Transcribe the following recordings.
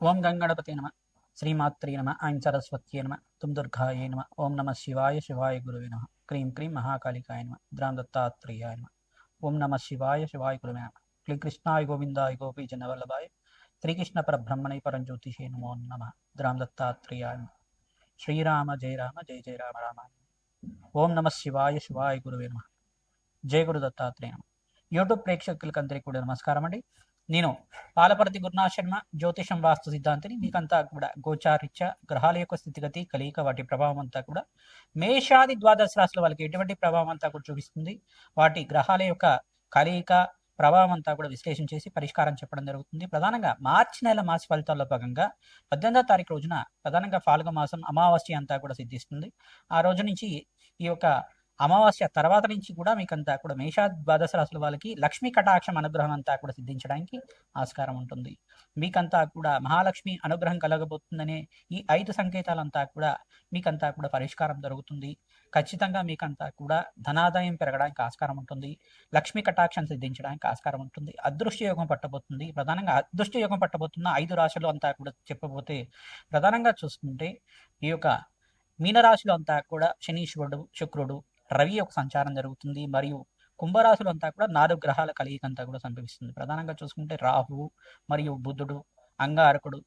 ఓం గంగణపతే నమ శ్రీమాత్రే నమ ఐం సరస్వత్యే నమ తుం దుర్గాయే నమ ఓం నమ శివాయ శివాయ గురువే నమ క్రీం క్రీం మహాకాళికాయ నమ ద్రాం దత్తాత్రేయాయ నమ ఓం నమ శివాయ శివాయ గురువే నమ క్లీం కృష్ణాయ గోవిందాయ గోపీజనవల్లభాయ శ్రీకృష్ణ పరబ్రహ్మణే పరంజ్యోతిషే నమో నమ ద్రాం దత్తాత్రేయాయ నమ శ్రీరామ జయ రామ జయ జయ రామ రామ ఓం నమ శివాయ శివాయ గురువే నమ జయ గురు దత్తాత్రేయ నమ యూట్యూబ్ ప్రేక్షకులకందరికీ కూడా నమస్కారం అండి. నేను పాలపర్తి గురునాథ్ శర్మ జ్యోతిషం వాస్తు సిద్ధాంతిని. మీకంతా కూడా గోచారిత్య గ్రహాల యొక్క స్థితిగతి కలియిక వాటి ప్రభావం అంతా కూడా మేషాది ద్వాదశ రాశుల వాళ్ళకి ఎటువంటి ప్రభావం అంతా కూడా చూపిస్తుంది, వాటి గ్రహాల యొక్క కలియిక ప్రభావం అంతా కూడా విశ్లేషణ చేసి పరిష్కారం చెప్పడం జరుగుతుంది. ప్రధానంగా మార్చి నెల మాస ఫలితాల్లో భాగంగా 18వ తారీఖు రోజున ప్రధానంగా ఫాల్గుణ మాసం అమావాస్య అంతా కూడా సిద్ధిస్తుంది. ఆ రోజు నుంచి ఈ యొక్క అమావాస్య తర్వాత నుంచి కూడా మీకంతా కూడా మేషా ద్వాదశ రాశుల వాళ్ళకి లక్ష్మీ కటాక్షం అనుగ్రహం అంతా కూడా సిద్ధించడానికి ఆస్కారం ఉంటుంది. మీకంతా కూడా మహాలక్ష్మి అనుగ్రహం కలగబోతుందనే ఈ 5 సంకేతాలంతా కూడా మీకంతా కూడా పరిష్కారం జరుగుతుంది. ఖచ్చితంగా మీకంతా కూడా ధనాదాయం పెరగడానికి ఆస్కారం ఉంటుంది. లక్ష్మీ కటాక్షం సిద్ధించడానికి ఆస్కారం ఉంటుంది. అదృష్ట యోగం పట్టబోతుంది. ప్రధానంగా అదృష్ట యోగం పట్టబోతున్న 5 రాశులు అంతా కూడా చెప్పబోతే ప్రధానంగా చూసుకుంటే ఈ యొక్క మీనరాశిలో అంతా కూడా శనీశ్వరుడు, శుక్రుడు, రవి యొక్క సంచారం జరుగుతుంది. మరియు కుంభరాశులు అంతా కూడా 4 గ్రహాల కలయిక అంతా కూడా సంభవిస్తుంది. ప్రధానంగా చూసుకుంటే రాహువు మరియు బుధుడు, అంగారకుడు,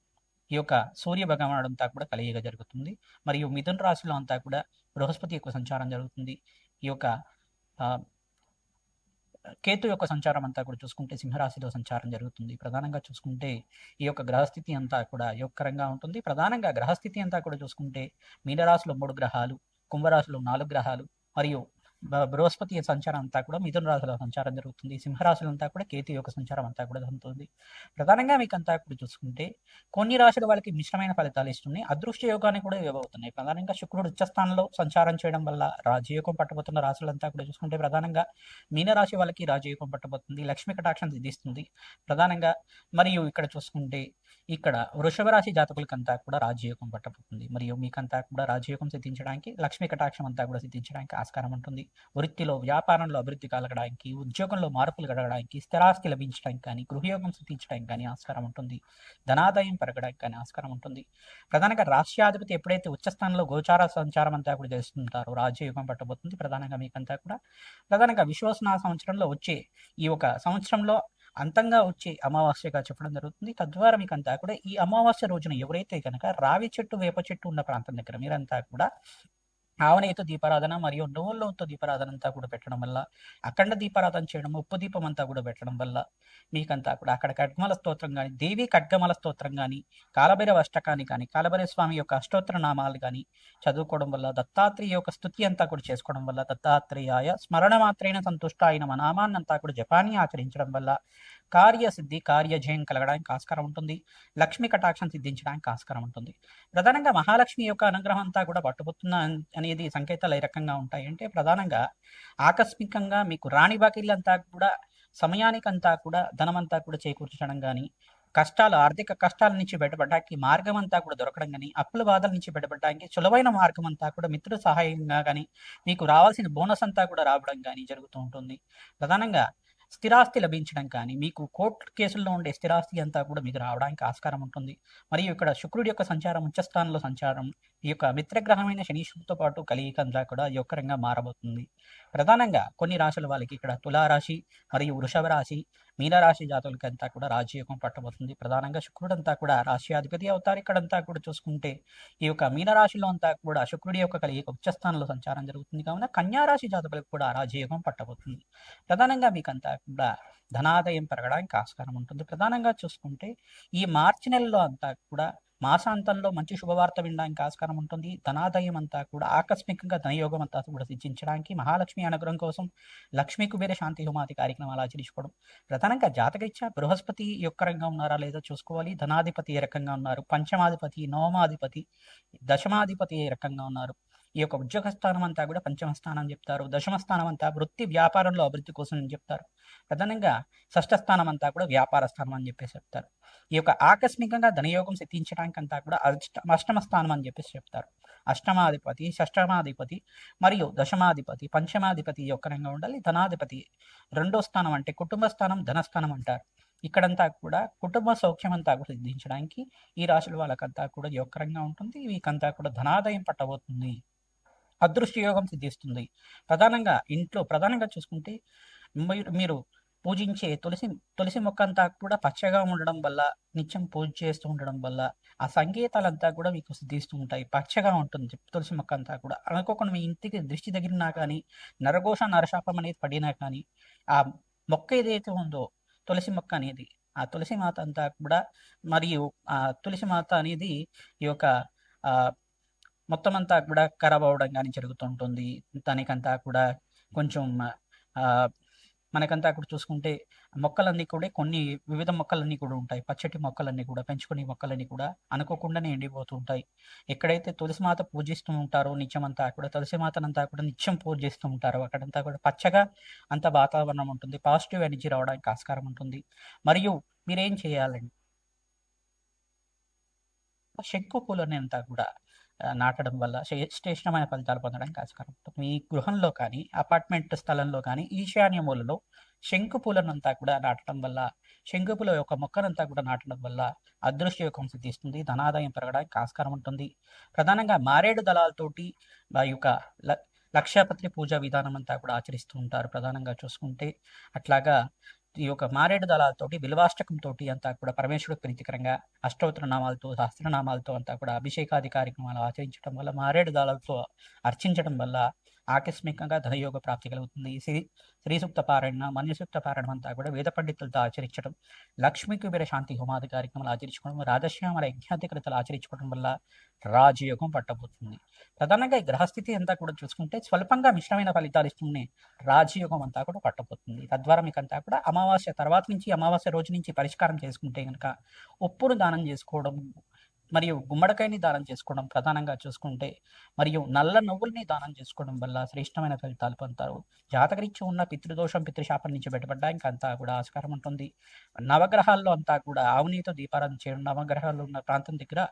ఈ యొక్క సూర్య భగవానుడు అంతా కూడా కలయిక జరుగుతుంది. మరియు మిథున రాశిలో అంతా కూడా బృహస్పతి యొక్క సంచారం జరుగుతుంది. ఈ యొక్క కేతు యొక్క సంచారం అంతా కూడా చూసుకుంటే సింహరాశిలో సంచారం జరుగుతుంది. ప్రధానంగా చూసుకుంటే ఈ యొక్క గ్రహస్థితి అంతా కూడా యోగకరంగా ఉంటుంది. ప్రధానంగా గ్రహస్థితి అంతా కూడా చూసుకుంటే మీనరాశిలో 3 గ్రహాలు, కుంభరాశిలో 4 గ్రహాలు మరియు బృహస్పతి సంచారం అంతా కూడా మిథున రాశిలో సంచారం జరుగుతుంది. సింహరాశులు అంతా కూడా కేతు యొక్క సంచారం అంతా కూడా జరుగుతుంది. ప్రధానంగా మీకు అంతా కూడా చూసుకుంటే కొన్ని రాశుల వాళ్ళకి మిశ్రమైన ఫలితాలు ఇస్తున్నాయి. అదృష్ట యోగాన్ని కూడా ఇవ్వబోతున్నాయి. ప్రధానంగా శుక్రుడు ఉచ్చస్థానంలో సంచారం చేయడం వల్ల రాజయోగం పట్టబోతున్న రాశులంతా కూడా చూసుకుంటే ప్రధానంగా మీనరాశి వాళ్ళకి రాజయోగం పట్టబోతుంది. లక్ష్మీ కటాక్షం సిద్ధిస్తుంది ప్రధానంగా. మరియు ఇక్కడ చూసుకుంటే ఇక్కడ వృషభ రాశి జాతకులకంతా కూడా రాజయోగం పట్టబోతుంది. మరియు మీకంతా కూడా రాజయోగం సిద్ధించడానికి, లక్ష్మీ కటాక్షం అంతా కూడా సిద్ధించడానికి ఆస్కారం ఉంటుంది. వృత్తిలో వ్యాపారంలో అభివృద్ధి కలగడానికి, ఉద్యోగంలో మార్పులు కలగడానికి, స్థిరాస్తి లభించడానికి కానీ, గృహయోగం సిద్ధించడానికి కానీ ఆస్కారం ఉంటుంది. ధనాదాయం పెరగడానికి కానీ ఆస్కారం ఉంటుంది. ప్రధానంగా రాష్ట్రాధిపతి ఎప్పుడైతే ఉచ్చస్థానంలో గోచార సంచారం అంతా కూడా చేస్తుంటారో రాజయోగం పట్టబోతుంది. ప్రధానంగా మీకంతా కూడా ప్రధానంగా విశ్వసన సంవత్సరంలో వచ్చే ఈ ఒక సంవత్సరంలో అంతంగా వచ్చే అమావాస్యగా చెప్పడం జరుగుతుంది. తద్వారా మీకంతా కూడా ఈ అమావాస్య రోజున ఎవరైతే కనుక రావి చెట్టు, వేప చెట్టు ఉన్న ప్రాంతం దగ్గర మీరంతా కూడా ఆవనేతో దీపారాధన మరియు నువ్వులతో దీపారాధన అంతా కూడా పెట్టడం వల్ల, అఖండ దీపారాధన చేయడం, ఉప్పు దీపం అంతా కూడా పెట్టడం వల్ల మీకంతా కూడా అక్కడ ఖడ్గమల స్తోత్రం కానీ, దేవి ఖడ్గమల స్తోత్రం కానీ, కాలభైరవ అష్టకాన్ని కానీ, కాలభైరవ స్వామి యొక్క అష్టోత్తర నామాలు కానీ చదువుకోవడం వల్ల, దత్తాత్రేయ యొక్క స్తుతి అంతా కూడా చేసుకోవడం వల్ల, దత్తాత్రేయాయ స్మరణ మాత్రైన సంతుష్టాయిన నామాన్ని అంతా కూడా జపాన్ని ఆచరించడం వల్ల కార్యసిద్ధి, కార్యజయం కలగడానికి ఆస్కారం ఉంటుంది. లక్ష్మీ కటాక్షం సిద్ధించడానికి ఆస్కారం ఉంటుంది. ప్రధానంగా మహాలక్ష్మి యొక్క అనుగ్రహం అంతా కూడా పట్టుబోతున్న అనేది సంకేతాలు ఏ రకంగా ఉంటాయి అంటే ప్రధానంగా ఆకస్మికంగా మీకు రాణి బాకీలంతా కూడా సమయానికంతా కూడా ధనమంతా కూడా చేకూర్చడం కానీ, కష్టాలు, ఆర్థిక కష్టాల నుంచి బయటపడడానికి మార్గం అంతా కూడా దొరకడం కానీ, అప్పుల బాధల నుంచి బయటపడడానికి సులభమైన మార్గం అంతా కూడా మిత్రుల సహాయంగా కానీ, మీకు రావాల్సిన బోనస్ అంతా కూడా రావడం కానీ జరుగుతూ ఉంటుంది. ప్రధానంగా స్థిరాస్తి లభించడం కానీ, మీకు కోర్టు కేసుల్లో ఉండే స్థిరాస్తి అంతా కూడా మీకు రావడానికి ఆస్కారం ఉంటుంది. మరియు ఇక్కడ శుక్రుడి యొక్క సంచారం, ఉచ్చస్థానంలో సంచారం ఈ యొక్క మిత్రగ్రహమైన శనీశ్వరుడితో పాటు కలియిక అంతా కూడా యొక్కరంగా మారబోతుంది. ప్రధానంగా కొన్ని రాశుల వాళ్ళకి ఇక్కడ తులారాశి మరియు వృషభ రాశి, మీనరాశి జాతులకి అంతా కూడా రాజయోగం పట్టబోతుంది. ప్రధానంగా శుక్రుడంతా కూడా రాశి అధిపతి అవుతారు. ఇక్కడంతా కూడా చూసుకుంటే ఈ యొక్క మీనరాశిలో అంతా కూడా శుక్రుడి యొక్క కలియిక ఉచ్చస్థానంలో సంచారం జరుగుతుంది. కావున కన్యారాశి జాతకులకు కూడా రాజయోగం పట్టబోతుంది. ప్రధానంగా మీకంతా కూడా ధనాదాయం పెరగడానికి ఆస్కారం ఉంటుంది. ప్రధానంగా చూసుకుంటే ఈ మార్చి నెలలో అంతా కూడా మాసాంతంలో మంచి శుభవార్త వినడానికి ఆస్కారం ఉంటుంది. ధనాదాయం అంతా కూడా ఆకస్మికంగా ధనయోగం అంతా కూడా సిద్ధించడానికి మహాలక్ష్మి అనుగ్రహం కోసం లక్ష్మీ కుబేర శాంతి హోమాది కార్యక్రమాలు ఆచరించుకోవడం. ప్రధానంగా జాతకరీత్యా బృహస్పతి యొక్కరంగా ఉన్నారా లేదా చూసుకోవాలి. ధనాధిపతి ఏ రకంగా ఉన్నారు, పంచమాధిపతి, నవమాధిపతి, దశమాధిపతి ఏ రకంగా ఉన్నారు. ఈ యొక్క ఉద్యోగ స్థానం అంతా కూడా పంచమ స్థానం చెప్తారు. దశమ స్థానం అంతా వృత్తి వ్యాపారంలో అభివృద్ధి కోసం చెప్తారు. ప్రధానంగా షష్ఠ స్థానం అంతా కూడా వ్యాపార స్థానం అని చెప్పేసి చెప్తారు. ఈ యొక్క ఆకస్మికంగా ధనయోగం సిద్ధించడానికి అంతా కూడా అష్టమ స్థానం అని చెప్పేసి చెప్తారు. అష్టమాధిపతి, షష్టమాధిపతి మరియు దశమాధిపతి, పంచమాధిపతి యొక్కరంగా ఉండాలి. ధనాధిపతి 2వ స్థానం అంటే కుటుంబ స్థానం, ధనస్థానం అంటారు. ఇక్కడంతా కూడా కుటుంబ సౌఖ్యం అంతా కూడా సిద్ధించడానికి ఈ రాశుల వాళ్ళకంతా కూడా యోగకరంగా ఉంటుంది. వీకంతా కూడా ధనాదాయం పట్టబోతుంది. అదృష్ట యోగం సిద్ధిస్తుంది. ప్రధానంగా చూసుకుంటే మీరు పూజించే తులసి మొక్క అంతా కూడా పచ్చగా ఉండడం వల్ల, నిత్యం పూజ చేస్తూ ఉండడం వల్ల ఆ సంకేతాలంతా కూడా మీకు సిద్ధిస్తూ ఉంటాయి. పచ్చగా ఉంటుంది తులసి మొక్క అంతా కూడా. అనుకోకుండా మీ ఇంటికి దృష్టి తగిలినా కానీ, నరఘోష నరశాపం అనేది పడినా కానీ, ఆ మొక్క ఏదైతే ఉందో తులసి మొక్క అనేది, ఆ తులసి మాత అంతా కూడా, మరియు ఆ తులసి మాత అనేది ఈ యొక్క ఆ మొత్తం అంతా కూడా ఖరాబ్ అవ్వడం కానీ జరుగుతుంటుంది. దానికంతా కూడా కొంచెం మనకంతా కూడా చూసుకుంటే మొక్కలన్నీ కూడా కొన్ని వివిధ మొక్కలన్నీ కూడా ఉంటాయి. పచ్చటి మొక్కలన్నీ కూడా, పెంచుకునే మొక్కలన్నీ కూడా అనుకోకుండానే ఎండిపోతూ ఉంటాయి. ఎక్కడైతే తులసి మాత పూజిస్తూ ఉంటారో నిత్యమంతా కూడా, తులసి మాతనంతా కూడా నిత్యం పూజిస్తూ ఉంటారో అక్కడంతా కూడా పచ్చగా అంత వాతావరణం ఉంటుంది. పాజిటివ్ ఎనర్జీ రావడానికి ఆస్కారం ఉంటుంది. మరియు మీరేం చేయాలండి, శంకు పూలని అంతా కూడా నాటడం వల్ల శ్రేష్టమైన ఫలితాలు పొందడానికి ఆస్కారం ఉంటుంది. మీ గృహంలో కానీ, అపార్ట్మెంట్ స్థలంలో కానీ, ఈశాన్య మూలలో శంకు పూలనంతా కూడా నాటడం వల్ల, శంకు పూల యొక్క మొక్కనంతా కూడా నాటడం వల్ల అదృష్ట యోగం సిద్ధిస్తుంది. ధనాదాయం పెరగడానికి ఆస్కారం ఉంటుంది. ప్రధానంగా మారేడు దళాలతోటి ఆ యొక్క లక్షపత్రి పూజా విధానం అంతా కూడా ఆచరిస్తూ ఉంటారు. ప్రధానంగా చూసుకుంటే అట్లాగా ఈ యొక్క మారేడు దళాలతోటి, బిల్వాష్టకంతో అంతా కూడా పరమేశ్వరుడికి ప్రీతికరంగా అష్టోత్తర నామాలతో, సహస్రనామాలతో అంతా కూడా అభిషేకాది కార్యక్రమాలు ఆచరించడం వల్ల, మారేడు దళాలతో అర్చించడం వల్ల ఆకస్మికంగా ధనయోగ ప్రాప్తి కలుగుతుంది. శ్రీ సూక్త పారాయణ, మన్యసూక్త పారాయణం అంతా కూడా వేద పండితులతో ఆచరించడం, లక్ష్మీ కుబేర శాంతి హోమాది కార్యక్రమాలు ఆచరించుకోవడం, రాజశ్యామల యజ్ఞాధికృతలు ఆచరించుకోవడం వల్ల రాజయోగం పట్టబోతుంది. ప్రధానంగా ఈ గ్రహస్థితి అంతా కూడా చూసుకుంటే స్వల్పంగా మిశ్రమైన ఫలితాలు ఇస్తూనే రాజయోగం అంతా కూడా పట్టబోతుంది. తద్వారా మీకు అంతా కూడా అమావాస్య తర్వాత నుంచి, అమావాస్య రోజు నుంచి పరిష్కారం చేసుకుంటే కనుక ఉప్పును దానం చేసుకోవడం, మరియు గుమ్మడికాయని దానం చేసుకోవడం ప్రధానంగా చూసుకుంటే, మరియు నల్ల నువ్వుల్ని దానం చేసుకోవడం వల్ల శ్రేష్టమైన ఫలితాలు పొందుతారు. జాతకరీత్యా ఉన్న పితృదోషం, పితృశాపం నుంచి బయటపడడానికి అంతా కూడా ఆస్కారం ఉంటుంది. నవగ్రహాల్లో అంతా కూడా ఆవునేతో దీపారాధన చేయడం, నవగ్రహాలు ఉన్న ప్రాంతం దగ్గర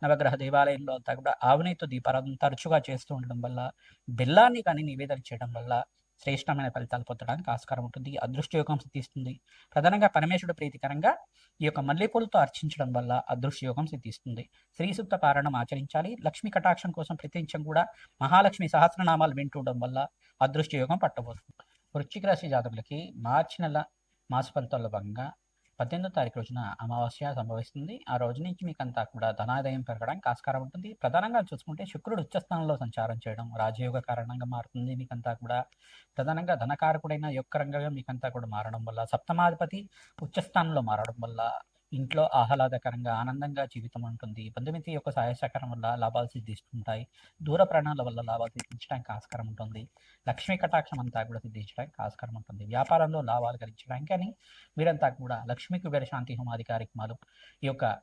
నవగ్రహ దేవాలయంలో అంతా కూడా ఆవునేతో దీపారాధన తరచుగా చేస్తూ ఉండడం వల్ల, బెల్లాన్ని కానీ నివేదన చేయడం వల్ల శ్రేష్టమైన ఫలితాలు పొందడానికి ఆస్కారం ఉంటుంది. అదృష్టయోగం సిద్ధిస్తుంది. ప్రధానంగా పరమేశ్వరుడు ప్రీతికరంగా ఈ యొక్క మల్లెపూలతో అర్చించడం వల్ల అదృష్టయోగం సిద్ధిస్తుంది. శ్రీ సూక్త పారాయణం ఆచరించాలి. లక్ష్మీ కటాక్షం కోసం ప్రతినిత్యం కూడా మహాలక్ష్మి సహస్రనామాలు వింటుండడం వల్ల అదృష్టయోగం పట్టబోతుంది. వృశ్చిక రాశి జాతకులకి మార్చి నెల మాస ఫలితాల్లో భాగంగా 18వ తారీఖు రోజున అమావాస్య సంభవిస్తుంది. ఆ రోజు నుంచి మీకు అంతా కూడా ధనాదాయం పెరగడానికి ఆస్కారం ఉంటుంది. ప్రధానంగా చూసుకుంటే శుక్రుడు ఉచ్చస్థానంలో సంచారం చేయడం రాజయోగ కారణంగా మారుతుంది. మీకంతా కూడా ప్రధానంగా ధనకారకుడైన యొక్కరంగా మీకంతా కూడా మారడం వల్ల, సప్తమాధిపతి ఉచ్చస్థానంలో మారడం వల్ల ఇంట్లో ఆహ్లాదకరంగా, ఆనందంగా జీవితం ఉంటుంది. బంధుమిత్రుల యొక్క సహాయ సహకారం వల్ల లాభాలు సిద్ధిస్తుంటాయి. దూర ప్రయాణాల వల్ల లాభాలు సిద్ధించడానికి ఆస్కారం ఉంటుంది. లక్ష్మీ కటాక్షం అంతా కూడా సిద్ధించడానికి ఆస్కారం ఉంటుంది. వ్యాపారంలో లాభాలు గడించడానికి అని మీరంతా కూడా లక్ష్మీ కుబేర శాంతి హోమాది కార్యక్రమాలు, ఈ యొక్క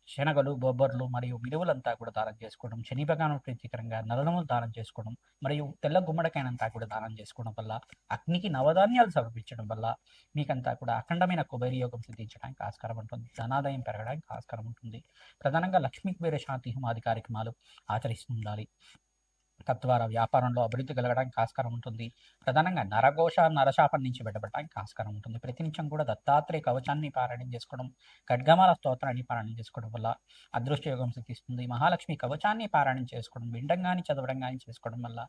శనగలు, బొబ్బర్లు మరియు మినువులంతా కూడా దానం చేసుకోవడం, శని భగవానుడికి ప్రీతికరంగా నల్లనములు దానం చేసుకోవడం, మరియు తెల్ల గుమ్మడికాయనంతా కూడా దానం చేసుకోవడం వల్ల, అగ్నికి నవధాన్యాలు సమర్పించడం వల్ల మీకంతా కూడా అఖండమైన కుబేర యోగం సిద్ధించడానికి ఆస్కారం ఉంటుంది. ధనాదాయం పెరగడానికి ఆస్కారం ఉంటుంది. ప్రధానంగా లక్ష్మీ కుబేర శాంతి హోమాది కార్యక్రమాలు ఆచరిస్తూ ఉండాలి. తద్వారా వ్యాపారంలో అభివృద్ధి కలగడానికి ఆస్కారం ఉంటుంది. ప్రధానంగా నరఘోష, నరశాపం నుంచి బయటపడడానికి ఆస్కారం ఉంటుంది. ప్రతినిత్యం కూడా దత్తాత్రేయ కవచాన్ని పారాయణం చేసుకోవడం, ఖడ్గమాల స్తోత్రాన్ని పారాయణం చేసుకోవడం వల్ల అదృష్ట యోగం సిద్ధిస్తుంది. మహాలక్ష్మి కవచాన్ని పారాయణం చేసుకోవడం, వినడం కానీ చదవడం కానీ చేసుకోవడం వల్ల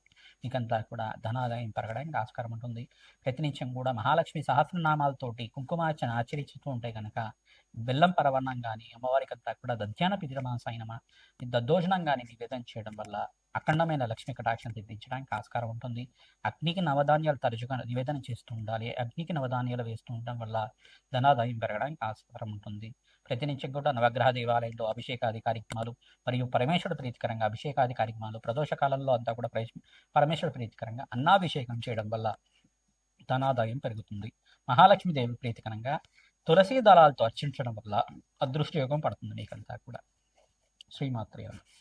మీకంతా కూడా ధనాదాయం పెరగడానికి ఆస్కారం ఉంటుంది. ప్రతినిత్యం కూడా మహాలక్ష్మి సహస్రనామాలతోటి కుంకుమార్చన ఆచరిస్తూ ఉంటే కనుక బెల్లం పరవన్నం కానీ, అమ్మవారికి అంతా కూడా దధ్యాన పితృమాసైన దద్దోజనం కానీ నివేదన చేయడం వల్ల అఖండమైన లక్ష్మి కటాక్షం సిద్ధించడానికి ఆస్కారం ఉంటుంది. అగ్నికి నవధాన్యాలు తరచుగా నివేదన చేస్తూ ఉండాలి. అగ్నికి నవధాన్యాలు వేస్తూ ఉండడం వల్ల ధనాదాయం పెరగడానికి ఆస్కారం ఉంటుంది. ప్రతినిత్యం కూడా నవగ్రహ దేవాలయంలో అభిషేకాది కార్యక్రమాలు మరియు పరమేశ్వరుడు ప్రీతికరంగా అభిషేకాది కార్యక్రమాలు, ప్రదోష కాలంలో అంతా కూడా పరమేశ్వరుడు ప్రీతికరంగా అన్నాభిషేకం చేయడం వల్ల ధనాదాయం పెరుగుతుంది. మహాలక్ష్మి దేవి ప్రీతికరంగా తులసి దళాలతో అర్చించడం వల్ల అదృష్ట యోగం పడుతుంది మీకంతా కూడా. శ్రీమాత్రే నమః.